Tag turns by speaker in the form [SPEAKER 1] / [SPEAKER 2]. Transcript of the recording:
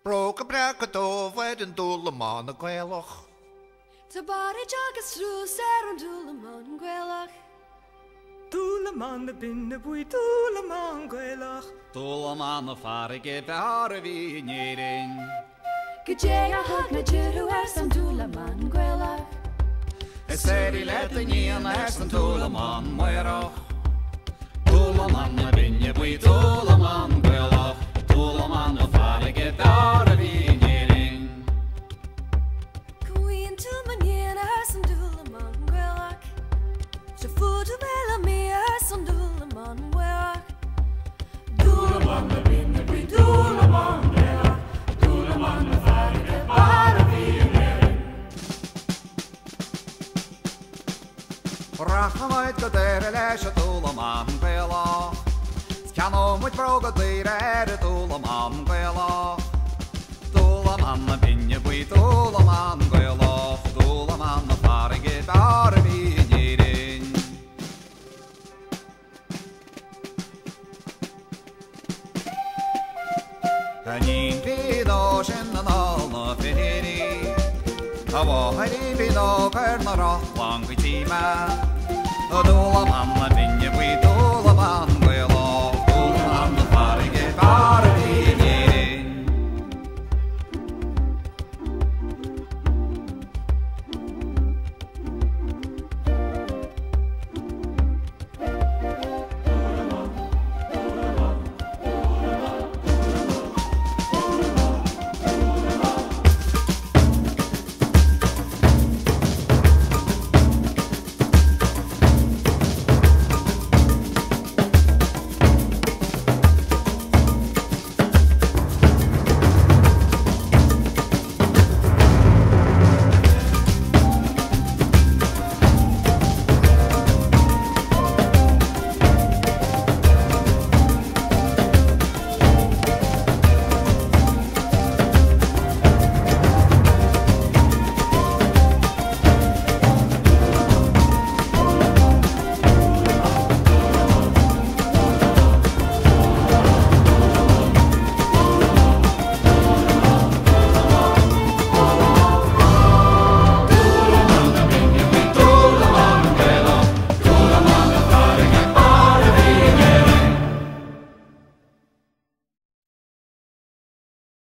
[SPEAKER 1] Broke a brack a dove and dole man a gweloch.
[SPEAKER 2] Ta bari jagas rŵ ser yn dŵl y mon gwelach.
[SPEAKER 3] Dŵl y man y bin y bwy, dŵl y man gwelach.
[SPEAKER 4] Dŵl y man y ffarig e bar y fi neirin.
[SPEAKER 2] Gydje a hag na dyrw ers am dŵl y mon gwelach.
[SPEAKER 4] Seri let y nian ers yn dŵl y man mwyroch. Dŵl y man y bin y bwy, dŵl y man gwelach. Dŵl y man y ffarig e bar y fi neirin.
[SPEAKER 2] Cwyn tŵl man hyn ers am dŵl y mon gwelach. Se ffwd o bel am mi ers am dŵl y mon gwelach. Dŵl y mon y bin y bwy, dŵl y mon gwelach. Dŵl y mon y ffarig e bar y fi neirin.
[SPEAKER 4] Rach am oed gyda'r leis y dŵl y man gwelach. Can o mwyd brog o ddeir y dŵl y man gwelach. Dŵl y man y bin y bwy, dŵl y man gwelach. Dŵl y man y ffarig e bar y fi neirin. Yn un bydd o sy'n yn ôl na ffyri. A wahed I fydd o fer na rothlang gwy ti ma. Y dŵl y man y bin y bwy,